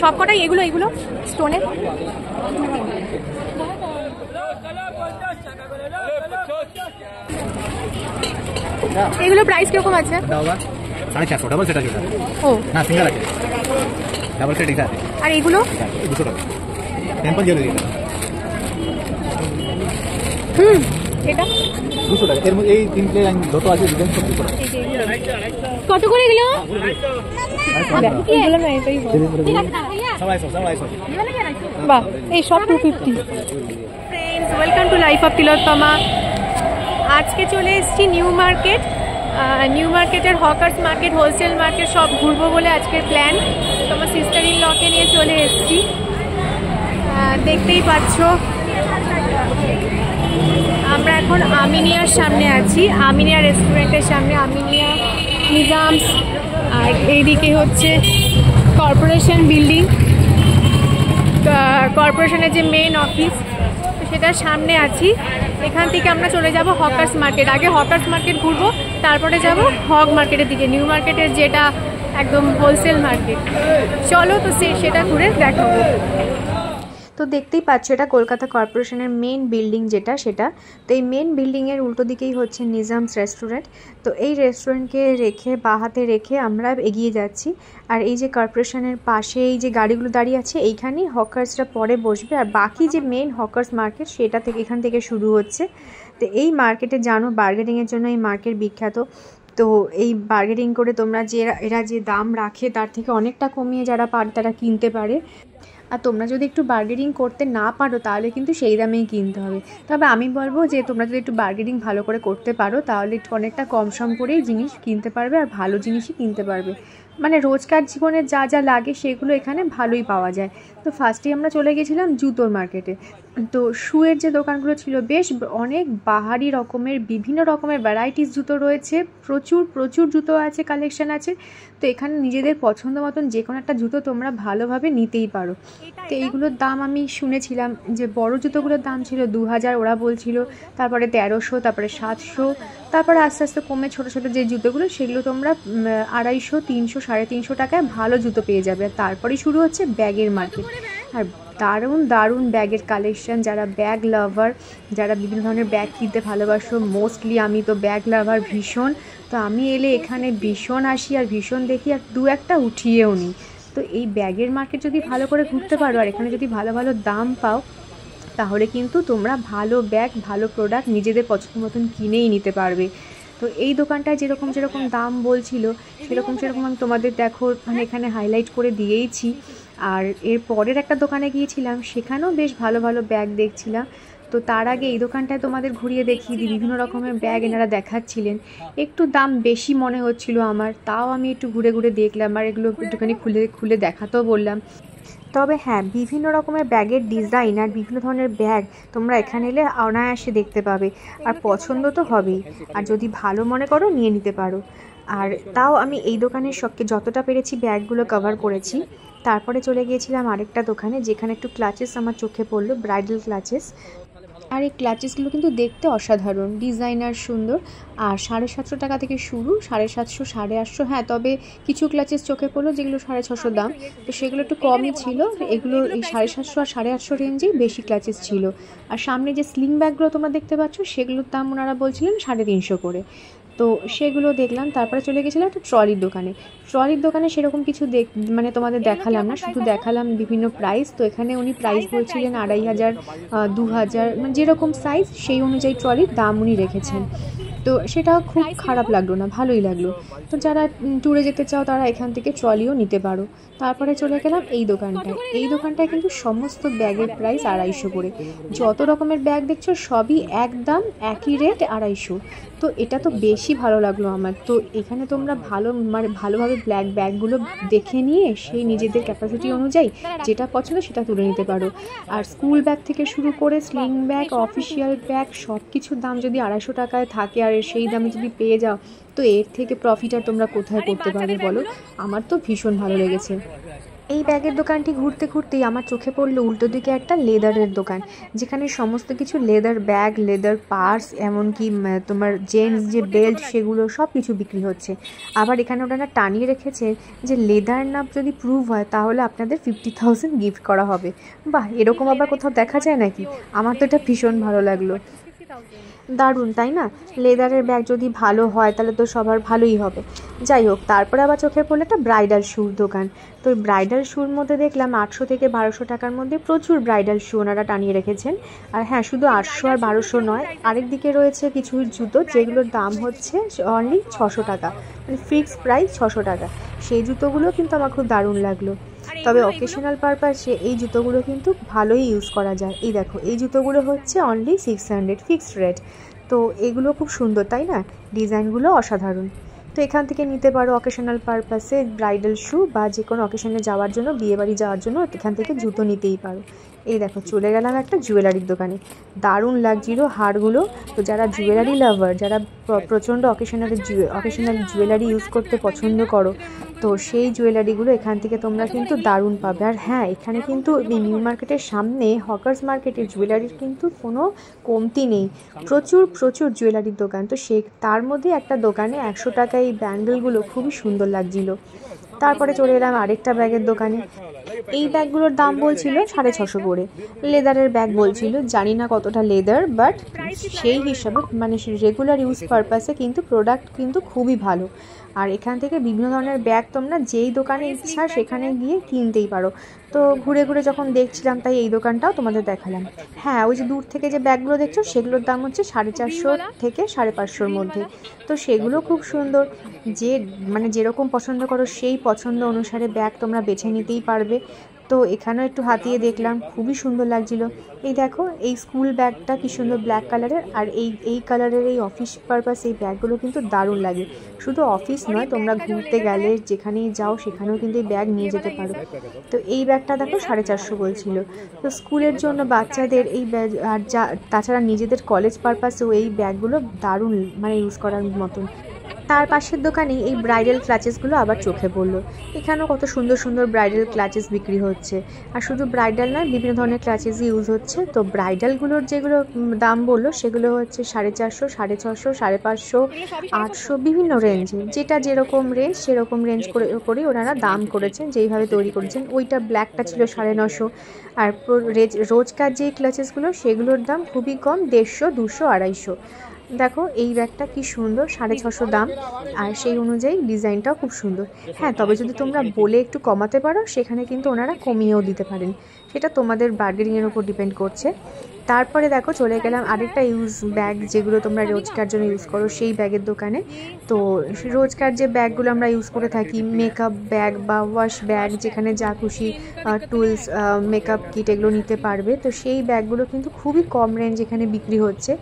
সবকটাই এগুলো এগুলো স্টোনের। এগুলো প্রাইস কিরকম আছে? 450 ডাবল সেট আছে। ও না সিঙ্গেল আছে, ডাবল সেট আছে। আর এগুলো 200 টাকা টেম্পল জুয়েলারি। এটা 200 টাকা। এর এই তিনটে যত আছে ডিজাইন সব 200 টাকা। কত করে এগুলো? এগুলো না এটাই বাহ, এই সব 250। Friends, welcome to life of Tilottama. আজকে চলে এসেছি নিউ মার্কেট। নিউ মার্কেটের হকার্স মার্কেট, হোলসেল মার্কেট সব ঘুরবো বলে আজকের প্ল্যান। তোমার সিস্টার ইন লকে নিয়ে চলে এসেছি। দেখতেই পাচ্ছ আমরা এখন আমিনিয়ার সামনে আছি, আমিনিয়া রেস্টুরেন্টের সামনে, আমিনিয়া নিজামস। আর এইদিকে হচ্ছে কর্পোরেশন বিল্ডিং, কর্পোরেশনের যে মেন অফিস, সেটার সামনে আছি। এখান থেকে আমরা চলে যাব হকার্স মার্কেট। আগে হকার্স মার্কেট ঘুরবো, তারপরে যাব হগ মার্কেটের দিকে, নিউ মার্কেটের যেটা একদম হোলসেল মার্কেট। চলো তো সেটা ঘুরে দেখাবো। তো দেখতেই পাচ্ছ এটা কলকাতা কর্পোরেশনের মেন বিল্ডিং যেটা, সেটা তো এই মেন বিল্ডিংয়ের উল্টো দিকেই হচ্ছে নিজামস রেস্টুরেন্ট। তো এই রেস্টুরেন্টকে রেখে বাঁ হাতে রেখে আমরা এগিয়ে যাচ্ছি। আর এই যে কর্পোরেশনের পাশে এই যে গাড়িগুলো দাঁড়িয়ে আছে, এইখানেই হকার্সরা পরে বসবে। আর বাকি যে মেন হকার্স মার্কেট সেটা থেকে এখান থেকে শুরু হচ্ছে। তো এই মার্কেটে জানো বার্গেনিংয়ের জন্য এই মার্কেট বিখ্যাত। তো এই বার্গেনিং করে তোমরা এরা যে দাম রাখে তার থেকে অনেকটা কমিয়ে যারা পারে তারা কিনতে পারে। আর তোমরা যদি একটু বার্গেনিং করতে না পারো তাহলে কিন্তু সেই দামেই কিনতে হবে। তবে আমি বলবো যে তোমরা যদি একটু বার্গেনিং ভালো করে করতে পারো তাহলে একটু অনেকটা কম সম করেই জিনিস কিনতে পারবে, আর ভালো জিনিসই কিনতে পারবে। মানে রোজকার জীবনে যা যা লাগে সেগুলো এখানে ভালোই পাওয়া যায়। তো ফার্স্টেই আমরা চলে গেছিলাম জুতোর মার্কেটে। তো শুয়ের যে দোকানগুলো ছিল, বেশ অনেক বাহারি রকমের বিভিন্ন রকমের ভ্যারাইটিস জুতো রয়েছে, প্রচুর প্রচুর জুতো আছে, কালেকশন আছে। তো এখানে নিজেদের পছন্দ মতন যে কোনো একটা জুতো তোমরা ভালোভাবে নিতেই পারো। তো এইগুলোর দাম আমি শুনেছিলাম যে বড় জুতোগুলোর দাম ছিল 2000 ওরা বলছিল, তারপরে 1300, তারপরে 700, তারপরে আস্তে আস্তে কমে ছোটো ছোটো যে জুতোগুলো সেগুলো তোমরা 250, 300, 350 টাকায় ভালো জুতো পেয়ে যাবে। আর তারপরেই শুরু হচ্ছে ব্যাগের মার্কেট। আর দারুণ দারুণ ব্যাগের কালেকশন। যারা ব্যাগ লাভার, যারা বিভিন্ন ধরনের ব্যাগ কিনতে ভালোবাসো, মোস্টলি আমি তো ব্যাগ লাভার ভীষণ। তো আমি এলে এখানে ভীষণ আসি আর ভীষণ দেখি, আর দু একটা উঠিয়েও নিই। তো এই ব্যাগের মার্কেট যদি ভালো করে ঘুরতে পারো আর এখানে যদি ভালো ভালো দাম পাও তাহলে কিন্তু তোমরা ভালো ব্যাগ, ভালো প্রোডাক্ট নিজেদের পছন্দ মতন কিনেই নিতে পারবে। তো এই দোকানটায় যেরকম যেরকম দাম বলছিল সেরকম আমি তোমাদের দেখো মানে এখানে হাইলাইট করে দিয়েইছি। আর এর পরের একটা দোকানে গিয়েছিলাম, সেখানেও বেশ ভালো ভালো ব্যাগ দেখছিলাম। তো তার আগে এই দোকানটায় তোমাদের ঘুরিয়ে দেখিয়ে দিই। বিভিন্ন রকমের ব্যাগ এনারা দেখাচ্ছিলেন, একটু দাম বেশি মনে হচ্ছিল আমার, তাও আমি একটু ঘুরে ঘুরে দেখলাম আর এগুলো একটুখানি খুলে খুলে দেখাতেও বললাম। তবে হ্যাঁ, বিভিন্ন রকমের ব্যাগের ডিজাইন আর বিভিন্ন ধরনের ব্যাগ তোমরা এখানে এলে অনায়াসে দেখতে পাবে, আর পছন্দ তো হবেই। আর যদি ভালো মনে করো নিয়ে নিতে পারো। আর তাও আমি এই দোকানের সবকে যতটা পেরেছি ব্যাগগুলো কভার করেছি। তারপরে চলে গিয়েছিলাম আরেকটা দোকানে যেখানে একটু ক্লাচেস আমার চোখে পড়লো, ব্রাইডাল ক্লাচেস। আর এই ক্লাচেসগুলো কিন্তু দেখতে অসাধারণ, ডিজাইনার সুন্দর। আর 750 টাকা থেকে শুরু, 750, 850। হ্যাঁ, তবে কিছু ক্লাচেস চোখে পড়লো যেগুলো 650 দাম, তো সেগুলো একটু কমই ছিল। এগুলো এই 750 আর 850 রেঞ্জেই বেশি ক্লাচেস ছিল। আর সামনে যে স্লিং ব্যাগগুলো তোমরা দেখতে পাচ্ছ সেগুলোর দাম ওনারা বলছিলেন 350 করে। তো সেগুলো দেখলাম। তারপরে চলে গেছিলাম একটা ট্রলির দোকানে। ট্রলির দোকানে সেরকম কিছু মানে তোমাদের দেখালাম না, শুধু দেখালাম বিভিন্ন প্রাইস। তো এখানে উনি প্রাইস বলছিলেন 2500, 2000, মানে যেরকম সাইজ সেই অনুযায়ী ট্রলির দাম উনি রেখেছেন। তো সেটা খুব খারাপ লাগলো না, ভালোই লাগলো। তো যারা ট্যুরে যেতে চাও তারা এখান থেকে ট্রলিও নিতে পারো। তারপরে চলে গেলাম এই দোকানটায়। এই দোকানটায় কিন্তু সমস্ত ব্যাগের প্রাইস 250 করে। যত রকমের ব্যাগ দেখছো সবই একদম একই রেট, 250। তো এটা তো বেশি ভালো লাগলো আমার। তো এখানে তোমরা মানে ভালোভাবে ব্যাগগুলো দেখে নিয়ে সেই নিজেদের ক্যাপাসিটি অনুযায়ী যেটা পছন্দ সেটা তুলে নিতে পারো। আর স্কুল ব্যাগ থেকে শুরু করে স্লিং ব্যাগ, অফিসিয়াল ব্যাগ, সব কিছুর দাম যদি 250 টাকায় থাকে আর সেই দামে যদি পেয়ে যাও, তো এর থেকে প্রফিট আর তোমরা কোথায় করতে পারবে বলো। আমার তো ভীষণ ভালো লেগেছে। এই ব্যাগের দোকানটি ঘুরতে ঘুরতেই আমার চোখে পড়লো উল্টো দিকে একটা লেদারের দোকান, যেখানে সমস্ত কিছু লেদার ব্যাগ, লেদার পার্স, এমনকি তোমার জেন্টস যে বেল্ট সেগুলো সব কিছু বিক্রি হচ্ছে। আবার এখানে ওনারা টানিয়ে রেখেছে যে লেদার না যদি প্রুভ হয় তাহলে আপনাদের 50,000 গিফট করা হবে। বাহ, এরকম আবার কোথাও দেখা যায় নাকি? আমার তো এটা ভীষণ ভালো লাগলো। দারুণ তাই না? লেদারের ব্যাগ যদি ভালো হয় তাহলে তো সবার ভালোই হবে। যাই হোক, তারপরে আবার চোখে পড়লো একটা ব্রাইডাল শ্যুর দোকান। তো ওই ব্রাইডাল শ্যুর মধ্যে দেখলাম 800 থেকে 1200 টাকার মধ্যে প্রচুর ব্রাইডাল শ্যু ওনারা টানিয়ে রেখেছেন। আর হ্যাঁ, শুধু 800 আর 1200 নয়, আরেক দিকে রয়েছে কিছু জুতো যেগুলোর দাম হচ্ছে অনলি 600 টাকা, মানে ফিক্সড প্রাইস 600 টাকা। সেই জুতোগুলো কিন্তু আমার খুব দারুণ লাগলো। তবে অকেশনাল পারপাসে এই জুতোগুলো কিন্তু ভালোই ইউজ করা যায়। এই দেখো, এই জুতোগুলো হচ্ছে অনলি 600 ফিক্সড রেট। তো এগুলো খুব সুন্দর তাই না? ডিজাইনগুলো অসাধারণ। তো এখান থেকে নিতে পারো অকেশনাল পারপাসে ব্রাইডাল শ্যু, বা যে কোনো অকেশনে যাওয়ার জন্য, বিয়েবাড়ি যাওয়ার জন্য এখান থেকে জুতো নিতেই পারো। এই দেখো, চলে গেলাম একটা জুয়েলারির দোকানে। দারুণ লাগছিল হারগুলো। তো যারা জুয়েলারি লাভার, যারা প্রচণ্ড অকেশনাল জুয়েলারি ইউজ করতে পছন্দ করো, তো সেই জুয়েলারিগুলো এখান থেকে তোমরা কিন্তু দারুণ পাবে। আর হ্যাঁ, এখানে কিন্তু নিউ মার্কেটের সামনে হকার্স মার্কেটের জুয়েলারির কিন্তু কোনো কমতি নেই। প্রচুর প্রচুর জুয়েলারির দোকান। তো তার মধ্যে একটা দোকানে 100 টাকায় এই ব্যাঙ্গেলগুলো খুবই সুন্দর লাগছিল। তারপরে চলে এলাম আরেকটা ব্যাগের দোকানে। এই ব্যাগগুলোর দাম বলছিল 650 করে। লেদারের ব্যাগ বলছিল, জানি না কতটা লেদার, বাট সেই হিসাবে মানে রেগুলার ইউজ পারপাসে কিন্তু প্রোডাক্ট কিন্তু খুবই ভালো। আর এখান থেকে বিভিন্ন ধরনের ব্যাগ তোমরা যেই দোকানে ইচ্ছা সেখানে গিয়ে কিনতেই পারো। তো ঘুরে ঘুরে যখন দেখছিলাম তাই এই দোকানটাও তোমাদের দেখালাম। হ্যাঁ, ওই যে দূর থেকে যে ব্যাগগুলো দেখছো সেগুলোর দাম হচ্ছে 450 থেকে 550-র মধ্যে। তো সেগুলো খুব সুন্দর। যে মানে যেরকম পছন্দ করো সেই পছন্দ অনুসারে ব্যাগ তোমরা বেছে নিতেই পারবে। তো এখানেও একটু হাতিয়ে দেখলাম, খুবই সুন্দর লাগছিল। এই দেখো, এই স্কুল ব্যাগটা কি সুন্দর ব্ল্যাক কালারের, আর এই কালারের এই অফিস পারপাস এই ব্যাগগুলো কিন্তু দারুণ লাগে। শুধু অফিস নয়, তোমরা ঘুরতে গেলে যেখানেই যাও সেখানেও কিন্তু এই ব্যাগ নিয়ে যেতে পারো। তো এই ব্যাগটা দেখো 450 বলছিল। তো স্কুলের জন্য বাচ্চাদের এই ব্যাগ, আর তাছাড়া নিজেদের কলেজ পারপাসেও এই ব্যাগগুলো দারুণ মানে ইউজ করার মতন। তার পাশের দোকানেই এই ব্রাইডাল ক্লাচেসগুলো আবার চোখে পড়লো। এখানেও কত সুন্দর সুন্দর ব্রাইডাল ক্লাচেস বিক্রি হচ্ছে। আর শুধু ব্রাইডাল নয়, বিভিন্ন ধরনের ক্লাচেসই ইউজ হচ্ছে। তো ব্রাইডালগুলোর যেগুলো দাম বললো সেগুলো হচ্ছে 450, 650, 550, 800, বিভিন্ন রেঞ্জে। যেটা যেরকম রেঞ্জ সেরকম রেঞ্জ করে ওনারা দাম করেছেন, যেইভাবে তৈরি করেছেন। ওইটা ব্ল্যাকটা ছিল 950। আর রোজকার যে ক্লাচেসগুলো সেগুলোর দাম খুবই কম, 150, 200, 250। দেখো, এই ব্যাগটা কি সুন্দর, 650 দাম। আর সেই অনুযায়ী ডিজাইনটাও খুব সুন্দর। হ্যাঁ, তবে যদি তোমরা বলে একটু কমাতে পারো সেখানে কিন্তু ওনারা কমিয়েও দিতে পারেন। সেটা তোমাদের বার্গেনিংয়ের উপর ডিপেন্ড করছে। তারপরে দেখো, চলে গেলাম আরেকটা ইউজ ব্যাগ, যেগুলো তোমরা রোজকার জন্য ইউজ করো সেই ব্যাগের দোকানে। তো রোজকার যে ব্যাগগুলো আমরা ইউজ করে থাকি, মেকআপ ব্যাগ বা ওয়াশ ব্যাগ, যেখানে যা খুশি টুলস, মেকআপ কিট এগুলো নিতে পারবে। তো সেই ব্যাগগুলো কিন্তু খুবই কম রেঞ্জ এখানে বিক্রি হচ্ছে,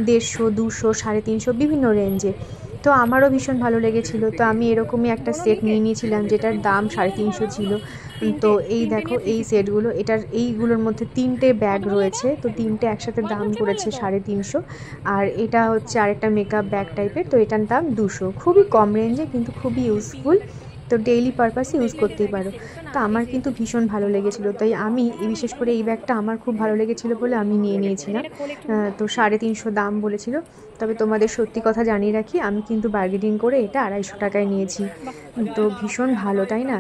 150, 200, 350, বিভিন্ন রেঞ্জে। তো আমারও ভীষণ ভালো লেগেছিলো। তো আমি এরকমই একটা সেট নিয়ে নিয়েছিলাম যেটার দাম 350 ছিল। তো এই দেখো, এই সেটগুলো, এইগুলোর মধ্যে 3টে ব্যাগ রয়েছে। তো 3টে একসাথে দাম করেছে 350। আর এটা হচ্ছে আরেকটা মেকআপ ব্যাগ টাইপের। তো এটার দাম 200। খুবই কম রেঞ্জে কিন্তু খুবই ইউজফুল। তো ডেইলি পারপাসে ইউজ করতেই পারো। তো আমার কিন্তু ভীষণ ভালো লেগেছিলো, তাই আমি বিশেষ করে এই ব্যাগটা আমার খুব ভালো লেগেছিলো বলে আমি নিয়ে নিয়েছিলাম। তো 350 দাম বলেছিল। তবে তোমাদের সত্যি কথা জানিয়ে রাখি, আমি কিন্তু বার্গেনিং করে এটা 250 টাকায় নিয়েছি। তো ভীষণ ভালো তাই না,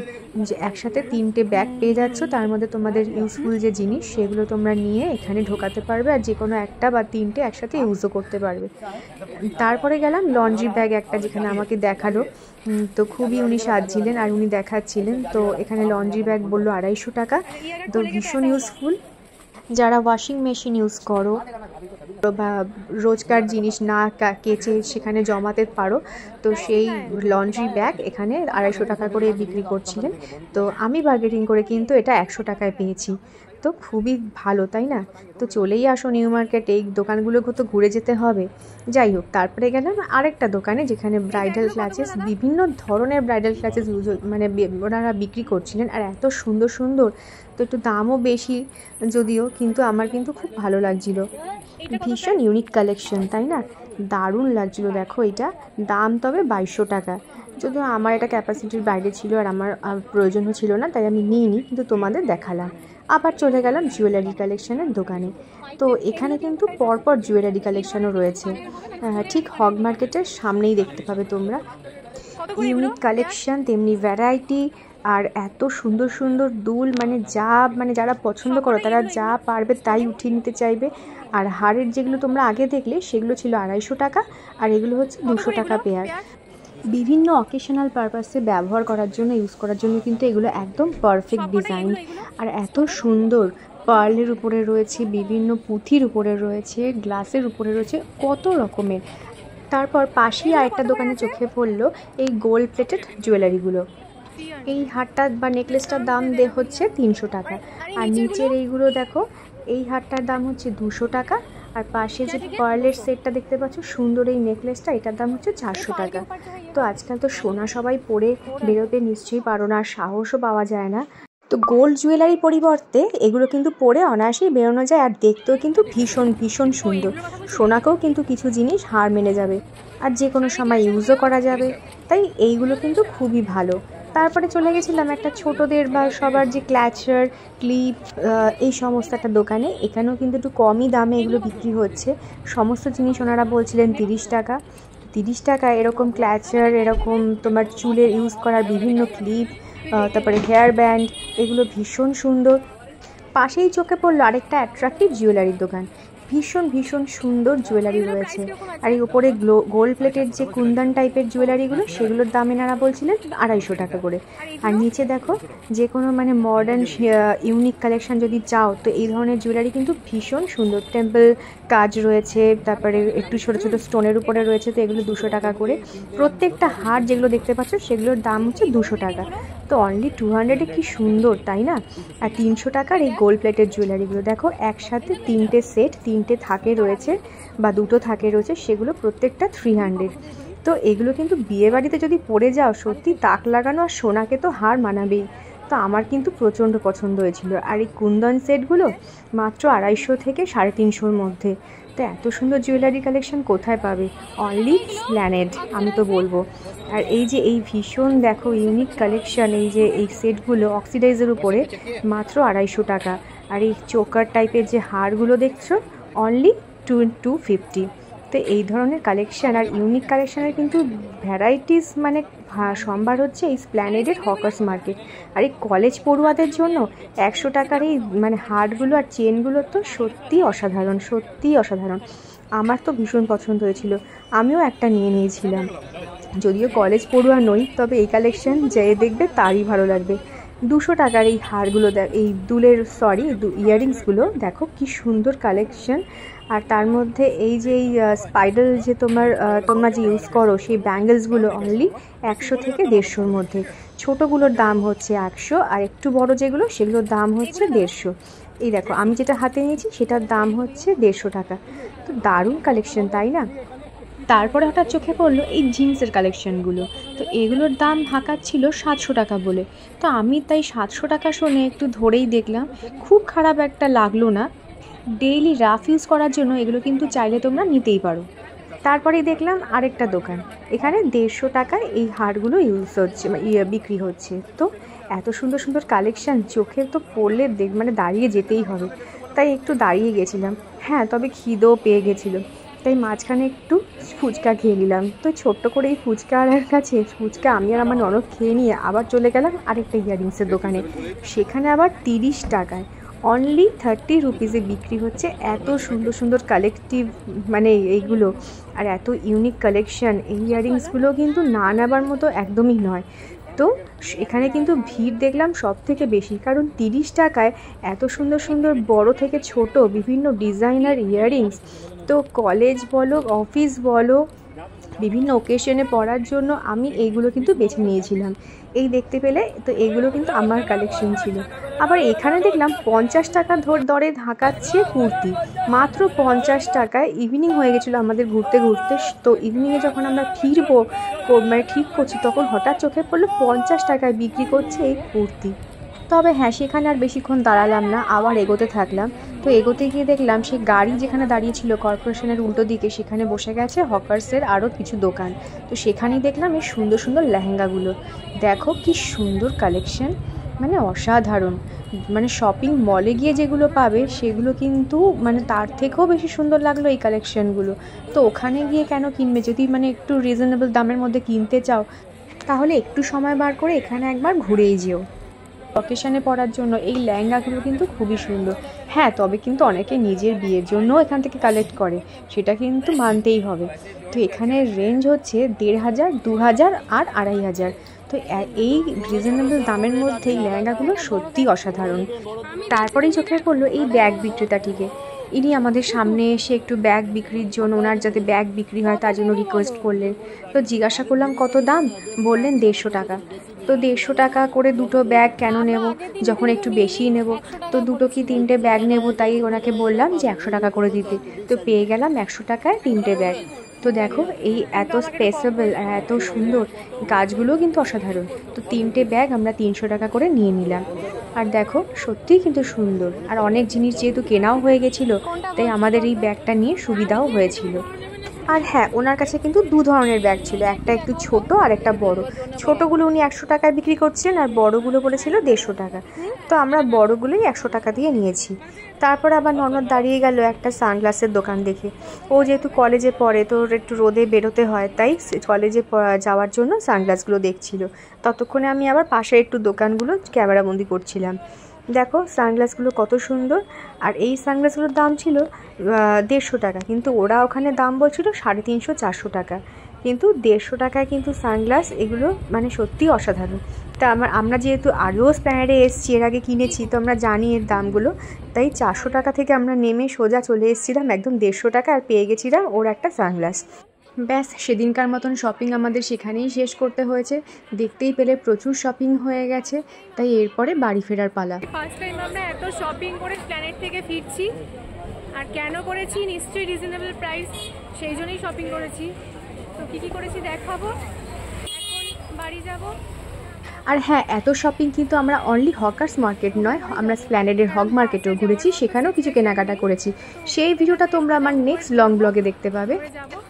যে একসাথে 3টে ব্যাগ পেয়ে যাচ্ছ, তার মধ্যে তোমাদের ইউজফুল যে জিনিস সেগুলো তোমরা নিয়ে এখানে ঢোকাতে পারবে, আর যে কোনো একটা বা 3টে একসাথে ইউজও করতে পারবে। তারপরে গেলাম লন্ড্রি ব্যাগ একটা, যেখানে আমাকে দেখালো। তো খুবই উনি সাজছিলেন আর উনি দেখাচ্ছিলেন। তো এখানে লন্ড্রি ব্যাগ বললো 250 টাকা। তো ভীষণ ইউজফুল। যারা ওয়াশিং মেশিন ইউজ করো বা রোজকার জিনিস না কেচে সেখানে জমাতে পারো, তো সেই লন্ড্রি ব্যাগ এখানে 250 টাকা করে বিক্রি করছিলেন। তো আমি বার্গেনিং করে কিন্তু এটা 100 টাকায় পেয়েছি। তো খুবই ভালো তাই না? তো চলেই আসো নিউ মার্কেট, এই দোকানগুলোকে তো ঘুরে যেতে হবে। যাই হোক, তারপরে গেলাম আরেকটা দোকানে, যেখানে ব্রাইডাল ক্লাচেস, বিভিন্ন ধরনের ব্রাইডাল ক্লাচেস মানে ওনারা বিক্রি করছিলেন, আর এত সুন্দর সুন্দর। তো একটু দামও বেশি যদিও, কিন্তু আমার কিন্তু খুব ভালো লাগছিল। ভীষণ ইউনিক কালেকশন তাই না? দারুণ লাগছিল। দেখো, এটা দাম তবে 2200 টাকা। যদিও আমার এটা ক্যাপাসিটির বাইরে ছিল আর আমার প্রয়োজনও ছিল না, তাই আমি নিইনি, কিন্তু তোমাদের দেখালাম। আবার চলে গেলাম জুয়েলারি কালেকশনের দোকানে। তো এখানে কিন্তু পরপর জুয়েলারি কালেকশনও রয়েছে, ঠিক হগ মার্কেটের সামনেই দেখতে পাবে তোমরা। ইউনিক কালেকশন, তেমনি ভ্যারাইটি, আর এত সুন্দর সুন্দর দুল, মানে যারা পছন্দ করো তারা যা পারবে তাই উঠিয়ে নিতে চাইবে। আর হারের যেগুলো তোমরা আগে দেখলে সেগুলো ছিল 250 টাকা, আর এগুলো হচ্ছে 200 টাকা পেয়ার। বিভিন্ন অকেশনাল পারপাসে ব্যবহার করার জন্য, ইউজ করার জন্য কিন্তু এগুলো একদম পারফেক্ট ডিজাইন। আর এত সুন্দর পার্লের উপরে রয়েছে, বিভিন্ন পুঁথির উপরে রয়েছে, গ্লাসের উপরে রয়েছে, কত রকমের। তারপর পাশেই আরেকটা দোকানে চোখে পড়লো এই গোল্ড প্লেটেড জুয়েলারিগুলো। এই হারটা বা নেকলেসটার দাম হচ্ছে 300 টাকা, আর নিচের এইগুলো দেখো, এই হারটার দাম হচ্ছে 200 টাকা, আর পাশে যে পার্লের সেটটা দেখতে পাচ্ছ সুন্দর এই নেকলেসটা, এটার দাম হচ্ছে 400 টাকা। তো আজকাল তো সোনা সবাই পরে বেরোতে নিশ্চয়ই পারো না, সাহসও পাওয়া যায় না। তো গোল্ড জুয়েলারি পরিবর্তে এগুলো কিন্তু পরে অনায়াসেই বেরোনো যায়, আর দেখতেও কিন্তু ভীষণ ভীষণ সুন্দর। সোনাকেও কিন্তু কিছু জিনিস হার মেনে যাবে, আর যে কোনো সময় ইউজও করা যাবে, তাই এইগুলো কিন্তু খুবই ভালো। তারপরে চলে গেছিলাম একটা ছোটোদের বা সবার যে ক্ল্যাচার, ক্লিপ, এই সমস্ত একটা দোকানে। এখানেও কিন্তু একটু কমই দামে এগুলো বিক্রি হচ্ছে। সমস্ত জিনিস ওনারা বলছিলেন 30 টাকা। 30 টাকা এরকম ক্ল্যাচার, এরকম তোমার চুলের ইউজ করার বিভিন্ন ক্লিপ, তারপরে হেয়ার ব্যান্ড, এগুলো ভীষণ সুন্দর। পাশেই চোখে পড়লো আরেকটা অ্যাট্রাক্টিভ জুয়েলারির দোকান, ভীষণ ভীষণ সুন্দর জুয়েলারি রয়েছে। আর এই উপরে গোল্ড প্লেটের যে কুন্দন টাইপের জুয়েলারিগুলো, সেগুলোর দাম এনারা বলছিলেন 250 টাকা করে। আর নিচে দেখো, যে কোনো মডার্ন ইউনিক কালেকশন যদি চাও, তো এই ধরনের জুয়েলারি কিন্তু ভীষণ সুন্দর। টেম্পল কাজ রয়েছে, তারপরে একটু ছোটো ছোটো স্টোনের উপরে রয়েছে, তো এগুলো 200 টাকা করে। প্রত্যেকটা হার যেগুলো দেখতে পাচ্ছ সেগুলোর দাম হচ্ছে 200 টাকা। তো অনলি 200-এ কি সুন্দর, তাই না? আর 300 টাকার এই গোল্ড প্লেটের জুয়েলারিগুলো দেখো, একসাথে 3টে সেট, 3টে থাকে রয়েছে বা 2টো থাকে রয়েছে, সেগুলো প্রত্যেকটা 300। তো এগুলো কিন্তু বিয়ে বাড়িতে যদি পরে যাও, সত্যি তাক লাগানো আর সোনাকে তো হার মানাবেই। তো আমার কিন্তু প্রচণ্ড পছন্দ হয়েছিল। আর এই কুন্দন সেটগুলো মাত্র 250 থেকে 350-র মধ্যে। তো এত সুন্দর জুয়েলারি কালেকশন কোথায় পাবে? অনলি প্ল্যানেড, আমি তো বলবো। আর এই যে এই ভীষণ দেখো ইউনিক কালেকশন, এই যে এই সেটগুলো অক্সিডাইজের উপরে মাত্র 250 টাকা। আর এই চোকার টাইপের যে হারগুলো দেখছো, অনলি 250। তো এই ধরনের কালেকশান আর ইউনিক কালেকশানের কিন্তু ভ্যারাইটিস সম্ভার হচ্ছে এই স্প্ল্যানেডের হকার্স মার্কেট। আর এই কলেজ পড়ুয়াদের জন্য 100 টাকার এই হারগুলো আর চেনগুলো তো সত্যিই অসাধারণ, সত্যিই অসাধারণ। আমার তো ভীষণ পছন্দ হয়েছিল, আমিও একটা নিয়ে নিয়েছিলাম। যদিও কলেজ পড়ুয়া নই, তবে এই কালেকশান যে দেখবে তারই ভালো লাগবে। 200 টাকার এই হারগুলো, এই দুলের ইয়াররিংসগুলো দেখো কি সুন্দর কালেকশন। আর তার মধ্যে এই যে এই স্পাইডাল যে তোমরা যে ইউজ করো, সেই ব্যাঙ্গেলসগুলো অনলি 100 থেকে 150-র মধ্যে। ছোটোগুলোর দাম হচ্ছে 100, আর একটু বড় যেগুলো সেগুলোর দাম হচ্ছে 150। এই দেখো আমি যেটা হাতে নিয়েছি সেটার দাম হচ্ছে 150 টাকা। তো দারুণ কালেকশন, তাই না? তারপরে হঠাৎ চোখে পড়লো এই জিন্সের কালেকশানগুলো। তো এগুলোর দাম হাঁকাচ্ছিল 700 টাকা বলে। তো আমি তাই 700 টাকা শুনে একটু ধরেই দেখলাম, খুব খারাপ একটা লাগলো না। ডেইলি রাফ ইউজ করার জন্য এগুলো কিন্তু চাইলে তোমরা নিতেই পারো। তারপরেই দেখলাম আরেকটা দোকান, এখানে 150 টাকায় এই হারগুলো ইউজ হচ্ছে, বিক্রি হচ্ছে। তো এত সুন্দর সুন্দর কালেকশান, চোখে তো পড়লে দাঁড়িয়ে যেতেই হবে। তাই একটু দাঁড়িয়ে গেছিলাম। হ্যাঁ, তবে খিদেও পেয়ে গেছিলো, তাই মাঝখানে একটু ফুচকা খেয়ে নিলাম। তো ছোট্ট করে এই ফুচকার কাছে ফুচকা আমি আর আমার ননদ খেয়ে নিয়ে আবার চলে গেলাম আরেকটা ইয়াররিংসের দোকানে। সেখানে আবার 30 টাকায় অনলি 30 রুপিসে বিক্রি হচ্ছে এত সুন্দর সুন্দর কালেকটিভ এইগুলো। আর এত ইউনিক কালেকশান, এই ইয়াররিংসগুলো কিন্তু না নেবার মতো একদমই নয়। তো এখানে কিন্তু ভিড় দেখলাম সব থেকে বেশি, কারণ 30 টাকায় এত সুন্দর সুন্দর বড় থেকে ছোট বিভিন্ন ডিজাইনার ইয়াররিংস। তো কলেজ বলো, অফিস বলো, বিভিন্ন ওকেশনে পরার জন্য আমি এইগুলো কিন্তু বেছে নিয়েছিলাম। এই দেখতে পেলে, তো এইগুলো কিন্তু আমার কালেকশন ছিল। আবার এখানে দেখলাম 50 টাকা দরে ঢাকাচ্ছে কুর্তি, মাত্র 50 টাকায়। ইভিনিং হয়ে গেছিলো আমাদের ঘুরতে ঘুরতে। তো ইভিনিংয়ে যখন আমরা ফিরবো ঠিক করছি, তখন হঠাৎ চোখে পড়লো 50 টাকায় বিক্রি করছে এই কুর্তি। তবে হ্যাঁ, সেখানে আর বেশিক্ষণ দাঁড়ালাম না, আবার এগোতে থাকলাম। তো এগোতে গিয়ে দেখলাম সেই গাড়ি যেখানে দাঁড়িয়েছিল কর্পোরেশনের উল্টো দিকে, সেখানে বসে গেছে হকার্সের আরও কিছু দোকান। তো সেখানেই দেখলাম এই সুন্দর সুন্দর লেহেঙ্গাগুলো। দেখো কি সুন্দর কালেকশন, মানে অসাধারণ। মানে শপিং মলে গিয়ে যেগুলো পাবে সেগুলো কিন্তু মানে তার থেকেও বেশি সুন্দর লাগলো এই কালেকশনগুলো। তো ওখানে গিয়ে কেন কিনবে, যদি মানে একটু রিজনেবল দামের মধ্যে কিনতে চাও তাহলে একটু সময় বার করে এখানে একবার ঘুরেই যেও। অকেশানে পরার জন্য এই লেহেঙ্গাগুলো কিন্তু খুবই সুন্দর। হ্যাঁ, তবে কিন্তু অনেকে নিজের বিয়ের জন্যও এখান থেকে কালেক্ট করে, সেটা কিন্তু মানতেই হবে। তো এখানের রেঞ্জ হচ্ছে ১,৫০০, ২,০০০ আর ২,৫০০। তো এই রিজনেবল দামের মধ্যে এই লেহেঙ্গাগুলো সত্যিই অসাধারণ। তারপরেই চোখে পড়লো এই ব্যাগ বিক্রেতাটিকে। ইনি আমাদের সামনে এসে একটু ব্যাগ বিক্রির জন্য, ওনার যাতে ব্যাগ বিক্রি হয় তার জন্য রিকোয়েস্ট করলেন। তো জিজ্ঞাসা করলাম কত দাম, বললেন ১৫০ টাকা। তো ১৫০ টাকা করে দুটো ব্যাগ কেন নেব, যখন একটু বেশিই নেব, তো দুটো কি তিনটে ব্যাগ নেব, তাই ওনাকে বললাম যে ১০০ টাকা করে দিতে। তো পেয়ে গেলাম ১০০ টাকায় তিনটে ব্যাগ। তো দেখো এই এত স্পেসেবল আর এত সুন্দর, গাছগুলোও কিন্তু অসাধারণ। তো তিনটে ব্যাগ আমরা ৩০০ টাকা করে নিয়ে নিলাম। আর দেখো সত্যিই কিন্তু সুন্দর, আর অনেক জিনিস যেহেতু কেনাও হয়ে গেছিলো তাই আমাদের এই ব্যাগটা নিয়ে সুবিধাও হয়েছিল। আর হ্যাঁ, ওনার কাছে কিন্তু দু ধরনের ব্যাগ ছিল, একটা একটু ছোট আর একটা বড়। ছোটোগুলো উনি ১০০ টাকায় বিক্রি করছিলেন আর বড়গুলো বলেছিল ১৫০ টাকা। তো আমরা বড়গুলোই ১০০ টাকা দিয়ে নিয়েছি। তারপর আবার ননদ দাঁড়িয়ে গেল একটা সানগ্লাসের দোকান দেখে। ও যেহেতু কলেজে পড়ে, তো একটু রোদে বেরোতে হয়, তাই কলেজে যাওয়ার জন্য সানগ্লাসগুলো দেখছিল। ততক্ষণে আমি আবার পাশে একটু দোকানগুলো ক্যামেরাবন্দি করছিলাম। দেখো সানগ্লাসগুলো কত সুন্দর। আর এই সানগ্লাসগুলোর দাম ছিল ১৫০ টাকা, কিন্তু ওরা ওখানে দাম বলছিল ৩৫০, ৪০০ টাকা। কিন্তু ১৫০ টাকায় কিন্তু সানগ্লাস এগুলো মানে সত্যিই অসাধারণ। তা আমরা যেহেতু আগেও স্প্ল্যানেডে এসেছি, এর আগে কিনেছি, তো আমরা জানি এর দামগুলো। তাই ৪০০ টাকা থেকে আমরা নেমে সোজা চলে এসেছিলাম একদম ১৫০ টাকা, আর পেয়ে গেছিলাম ওর একটা সানগ্লাস। ব্যাস সেদিনকার মতন শপিং আমাদের সেখানেই শেষ করতে হয়েছে। দেখতেই পেলে প্রচুর শপিং হয়ে গেছে, তাই এরপরে বাড়ি ফেরার পালা। ফার্স্ট টাইম আমরা এত শপিং করে প্ল্যানেট থেকে ফিরছি। আর কেন করেছি, নিশ্চয়ই রিজনেবল প্রাইস, সেই জন্যই শপিং করেছি। তো কী কী করেছি দেখাবো, এখন বাড়ি যাব। আর হ্যাঁ, এত শপিং কিন্তু আমরা অনলি হকার্স মার্কেট নয়, আমরা স্প্ল্যানেডের হগ মার্কেটেও ঘুরেছি, সেখানেও কিছু কেনাকাটা করেছি। সেই ভিডিওটা তোমরা আমার নেক্সট লং ব্লগে দেখতে পাবে।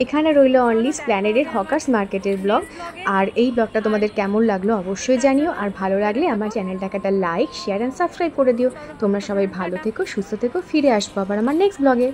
এখানে রইল অনলি স্প্ল্যানেডের হকার্স মার্কেটের ব্লগ। আর এই ব্লগটা তোমাদের কেমন লাগলো অবশ্যই জানিও, আর ভালো লাগলে আমার চ্যানেলটাকে একটা লাইক, শেয়ার অ্যান্ড সাবস্ক্রাইব করে দিও। তোমরা সবাই ভালো থেকো, সুস্থ থেকো, ফিরে আসবো আবার আমার নেক্সট ব্লগে।